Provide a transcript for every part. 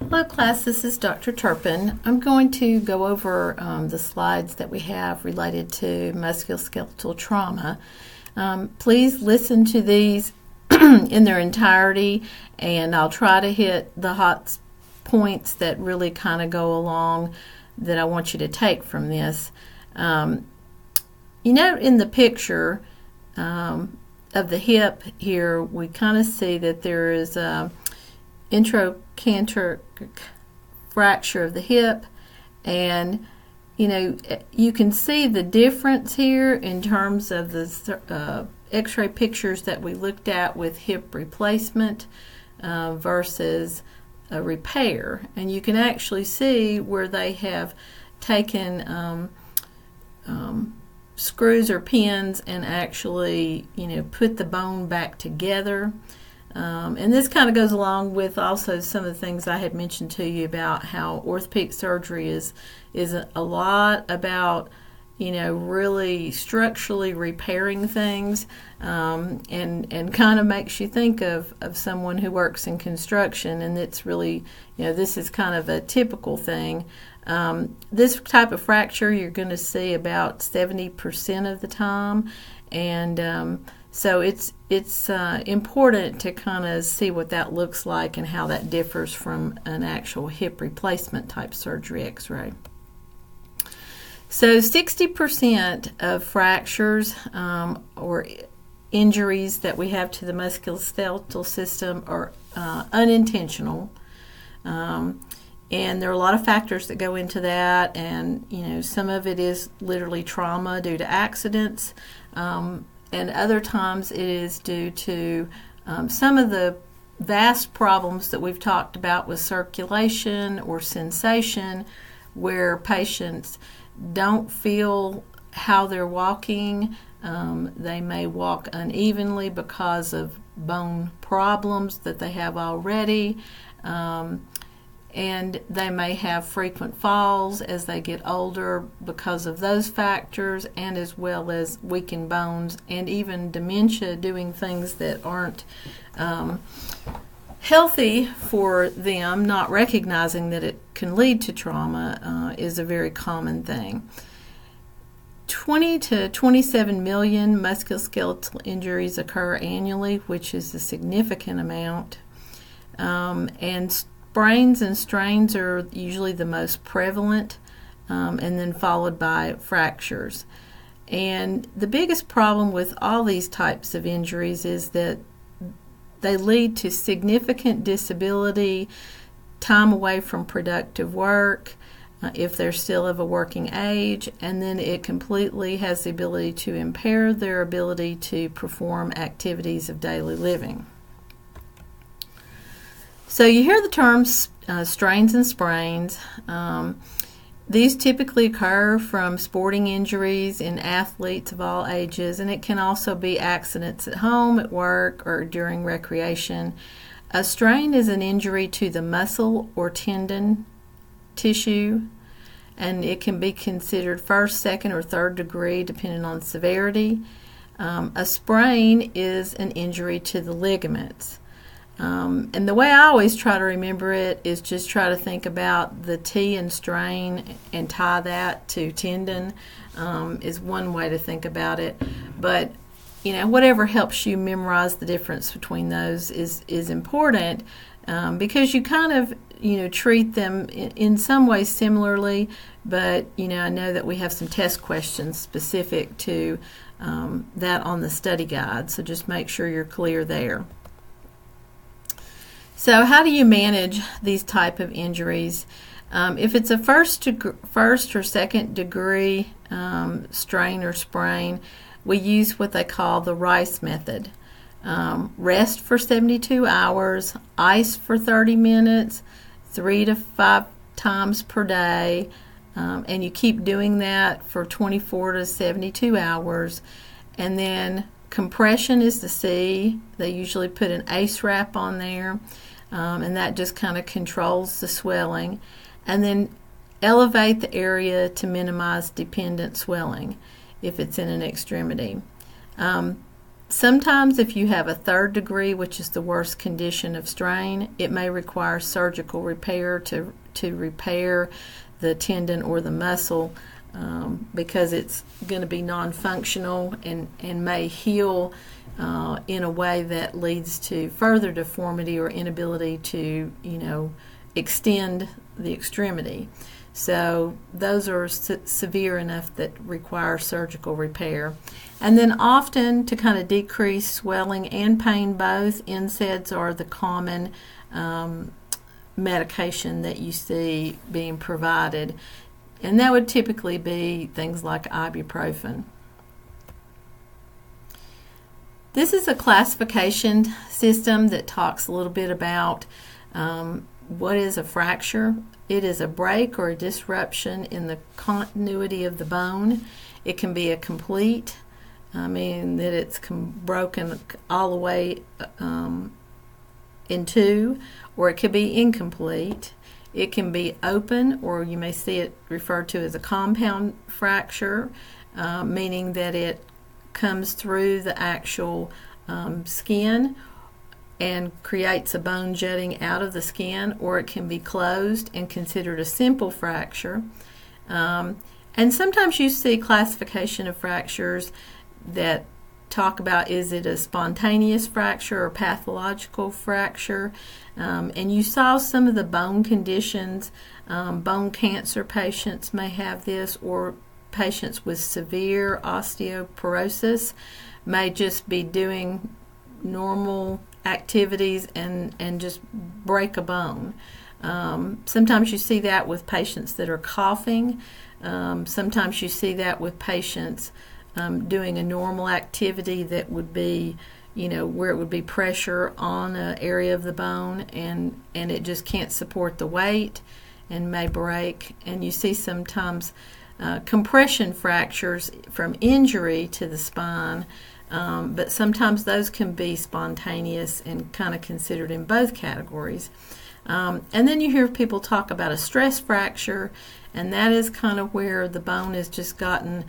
Hello class, this is Dr. Turpin. I'm going to go over the slides that we have related to musculoskeletal trauma. Please listen to these in their entirety, and I'll try to hit the hot points that really kind of go along that I want you to take from this. You know, in the picture of the hip here, we kind of see that there is a intracanteric fracture of the hip, and you know, you can see the difference here in terms of the x-ray pictures that we looked at with hip replacement versus a repair, and you can actually see where they have taken screws or pins and actually, you know, put the bone back together. And this kind of goes along with also some of the things I had mentioned to you about how orthopedic surgery is a lot about, you know, really structurally repairing things, and kind of makes you think of someone who works in construction, and it's really, you know, this is kind of a typical thing. This type of fracture you're going to see about 70% of the time, and so it's important to kind of see what that looks like and how that differs from an actual hip replacement type surgery x-ray. So 60% of fractures or injuries that we have to the musculoskeletal system are unintentional. And there are a lot of factors that go into that, and you know, some of it is literally trauma due to accidents, and other times it is due to some of the vast problems that we've talked about with circulation or sensation, where patients don't feel how they're walking. They may walk unevenly because of bone problems that they have already. And they may have frequent falls as they get older because of those factors, and as well as weakened bones and even dementia, doing things that aren't healthy for them, not recognizing that it can lead to trauma is a very common thing. 20 to 27 million musculoskeletal injuries occur annually, which is a significant amount, and sprains and strains are usually the most prevalent, and then followed by fractures. And the biggest problem with all these types of injuries is that they lead to significant disability, time away from productive work, if they're still of a working age, and then it completely has the ability to impair their ability to perform activities of daily living. So you hear the terms strains and sprains. These typically occur from sporting injuries in athletes of all ages, and it can also be accidents at home, at work, or during recreation. A strain is an injury to the muscle or tendon tissue, and it can be considered first, second, or third degree depending on severity. A sprain is an injury to the ligaments. And the way I always try to remember it is just try to think about the T in strain and tie that to tendon, is one way to think about it. But you know, whatever helps you memorize the difference between those is important, because you kind of, you know, treat them in some ways similarly, but you know, I know that we have some test questions specific to that on the study guide, so just make sure you're clear there. So how do you manage these type of injuries? If it's a first or second degree strain or sprain, we use what they call the RICE method. Rest for 72 hours, ice for 30 minutes, 3 to 5 times per day, and you keep doing that for 24 to 72 hours. And then compression is the C. They usually put an ACE wrap on there, and that just kind of controls the swelling. And then elevate the area to minimize dependent swelling if it's in an extremity. Sometimes if you have a third degree, which is the worst condition of strain, it may require surgical repair to repair the tendon or the muscle, because it's going to be non-functional and may heal in a way that leads to further deformity or inability to, extend the extremity. So those are severe enough that require surgical repair. And then often, to kind of decrease swelling and pain both, NSAIDs are the common medication that you see being provided. And that would typically be things like ibuprofen. This is a classification system that talks a little bit about what is a fracture. It is a break or a disruption in the continuity of the bone. It can be a complete, that it's broken all the way in two, or it could be incomplete. It can be open, or you may see it referred to as a compound fracture, meaning that it comes through the actual skin and creates a bone jutting out of the skin, or it can be closed and considered a simple fracture. And sometimes you see classification of fractures that talk about, is it a spontaneous fracture or pathological fracture? And you saw some of the bone conditions. Bone cancer patients may have this, or patients with severe osteoporosis may just be doing normal activities and just break a bone. Sometimes you see that with patients that are coughing. Sometimes you see that with patients doing a normal activity that would be, where it would be pressure on an area of the bone, and it just can't support the weight and may break. And you see sometimes compression fractures from injury to the spine, but sometimes those can be spontaneous and kind of considered in both categories. And then you hear people talk about a stress fracture, and that is kind of where the bone has just gotten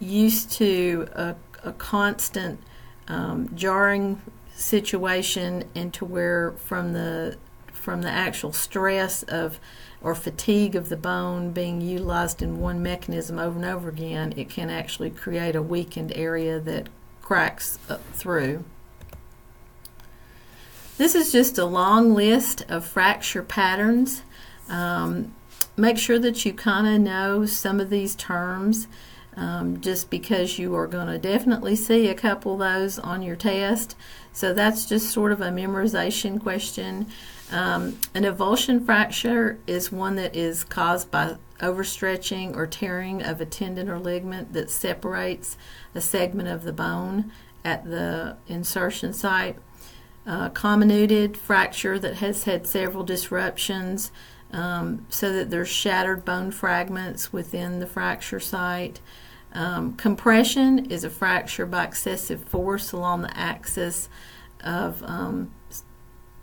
used to a constant jarring situation, into where from the actual stress of or fatigue of the bone being utilized in one mechanism over and over again, it can actually create a weakened area that cracks through. This is just a long list of fracture patterns. Make sure that you kind of know some of these terms, just because you are going to definitely see a couple of those on your test. So that's just sort of a memorization question. An avulsion fracture is one that is caused by overstretching or tearing of a tendon or ligament that separates a segment of the bone at the insertion site. Comminuted fracture that has had several disruptions, so that there's shattered bone fragments within the fracture site. Compression is a fracture by excessive force along the axis of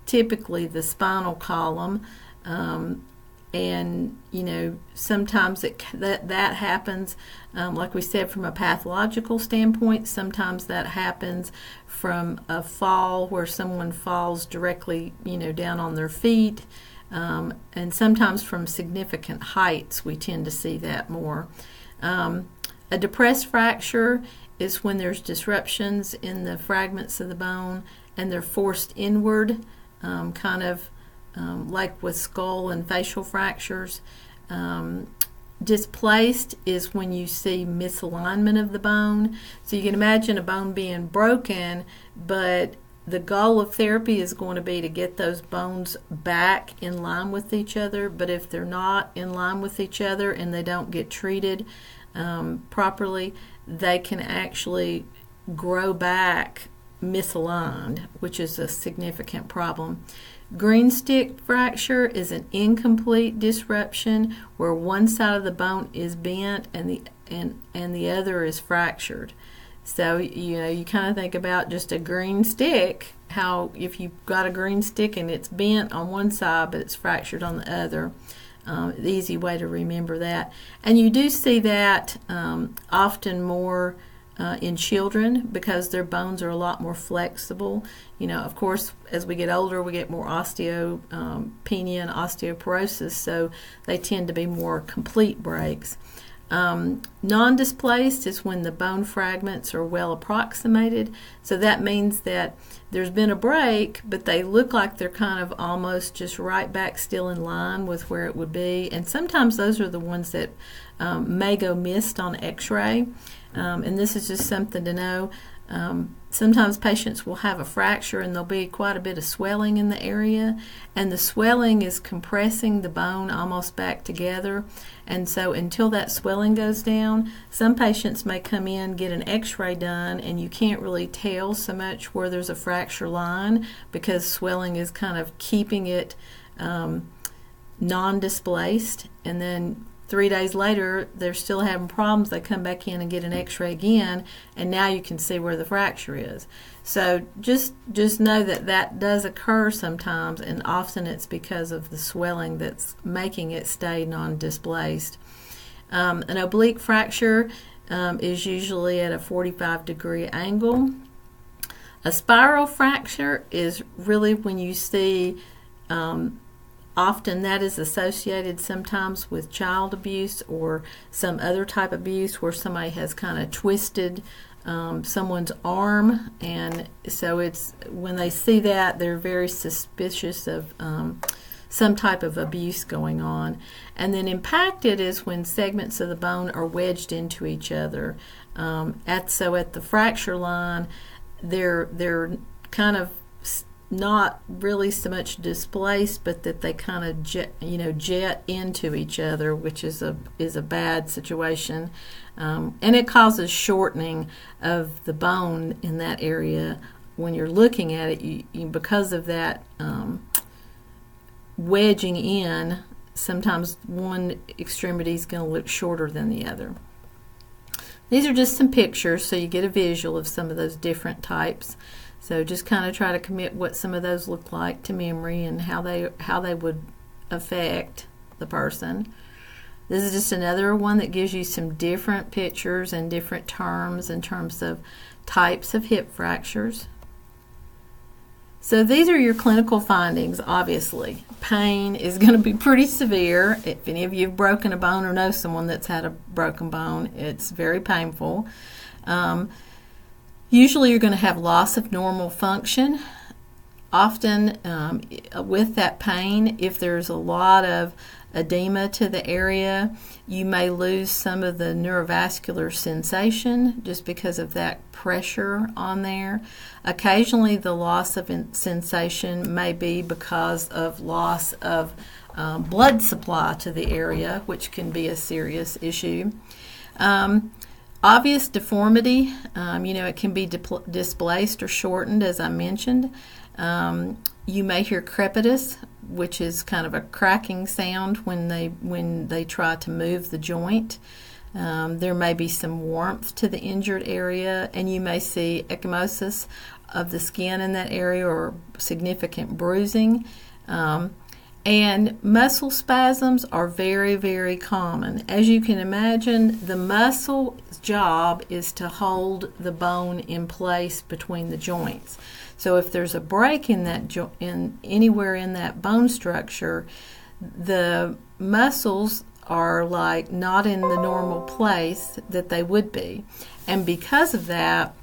typically the spinal column, and sometimes that happens, like we said, from a pathological standpoint. Sometimes that happens from a fall where someone falls directly down on their feet, and sometimes from significant heights we tend to see that more. A depressed fracture is when there's disruptions in the fragments of the bone and they're forced inward, like with skull and facial fractures. Displaced is when you see misalignment of the bone. So you can imagine a bone being broken, but the goal of therapy is going to be to get those bones back in line with each other. But if they're not in line with each other and they don't get treated properly, they can actually grow back misaligned, which is a significant problem. Green stick fracture is an incomplete disruption where one side of the bone is bent and the other is fractured. So you kind of think about just a green stick, how if you've got a green stick and it's bent on one side but it's fractured on the other. The easy way to remember that. And you do see that often more in children because their bones are a lot more flexible. Of course, as we get older, we get more osteopenia and osteoporosis, so they tend to be more complete breaks. Non-displaced is when the bone fragments are well approximated, so that means that there's been a break, but they look like they're kind of almost just right back still in line with where it would be, and sometimes those are the ones that may go missed on x-ray, and this is just something to know. Sometimes patients will have a fracture and there'll be quite a bit of swelling in the area, and the swelling is compressing the bone almost back together, and so until that swelling goes down, some patients may come in, get an x-ray done, and you can't really tell so much where there's a fracture line because swelling is kind of keeping it non-displaced, and then 3 days later, they're still having problems. They come back in and get an x-ray again, and now you can see where the fracture is. So just know that does occur sometimes, and often it's because of the swelling that's making it stay non-displaced. An oblique fracture is usually at a 45-degree angle. A spiral fracture is really when you see often that is associated sometimes with child abuse or some other type of abuse where somebody has kind of twisted someone's arm, and so it's when they see that they're very suspicious of some type of abuse going on. And then impacted is when segments of the bone are wedged into each other. So at the fracture line, they're kind of not really so much displaced, but that they kind of jet into each other, which is a bad situation, and it causes shortening of the bone in that area. When you're looking at it, you because of that wedging in, sometimes one extremity is going to look shorter than the other. These are just some pictures so you get a visual of some of those different types. So just kind of try to commit what some of those look like to memory and how they would affect the person. This is just another one that gives you some different pictures and different terms in terms of types of hip fractures. So these are your clinical findings, obviously. Pain is going to be pretty severe. If any of you have broken a bone or know someone that's had a broken bone, it's very painful. Usually you're going to have loss of normal function. Often with that pain, if there's a lot of edema to the area, you may lose some of the neurovascular sensation just because of that pressure on there. Occasionally the loss of sensation may be because of loss of blood supply to the area, which can be a serious issue. Obvious deformity, it can be displaced or shortened, as I mentioned. You may hear crepitus, which is kind of a cracking sound when they try to move the joint. There may be some warmth to the injured area, and you may see ecchymosis of the skin in that area or significant bruising. And muscle spasms are very, very common. As you can imagine, the muscle's job is to hold the bone in place between the joints. So if there's a break in that anywhere in that bone structure, the muscles are like not in the normal place that they would be. And because of that,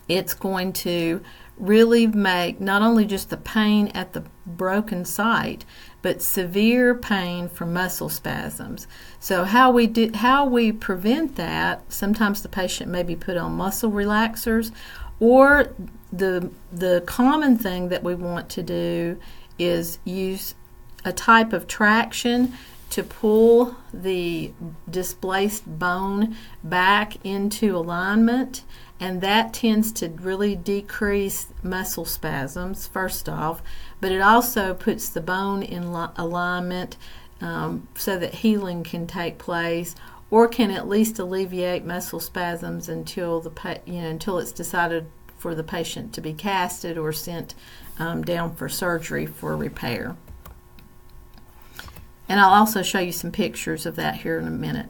it's going to really make not only just the pain at the broken site, but severe pain from muscle spasms. So how we prevent that, sometimes the patient may be put on muscle relaxers, or the common thing that we want to do is use a type of traction to pull the displaced bone back into alignment, and that tends to really decrease muscle spasms, first off, but it also puts the bone in alignment so that healing can take place, or can at least alleviate muscle spasms until until it's decided for the patient to be casted or sent down for surgery for repair. And I'll also show you some pictures of that here in a minute.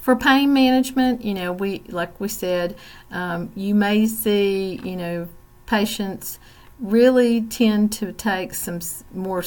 For pain management, we like we said, you may see, patients really tend to take some more